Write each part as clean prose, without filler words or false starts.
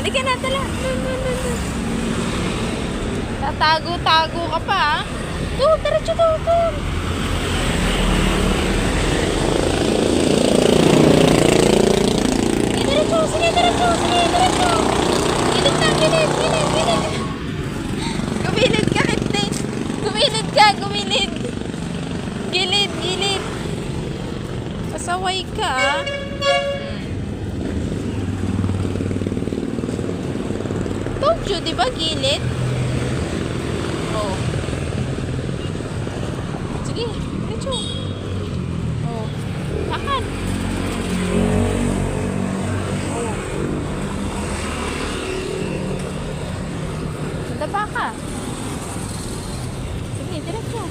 Halika na, tala. Tatago-tago ka pa, ha? Doon, diretso doon. Sige, diretso. Gilid na, gilid. Gumilid ka, Kitty. Gumilid. Gilid. Pasaway ka, ha? Told you, di ba, gilid? Oh. Sige, diretso. Oh. Lakad. Daba ka. Sige, diretso.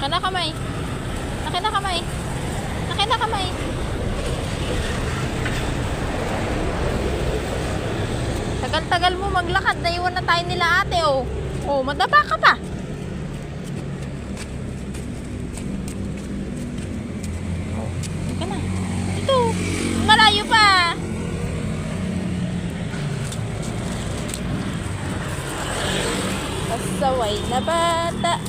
Nakina kamay. Tagal-tagal mo maglakad. Naiwan na tayo nila ate, oh. Oh, madaba ka pa. Ika na. Ito. Malayo pa. Pasaway na bata.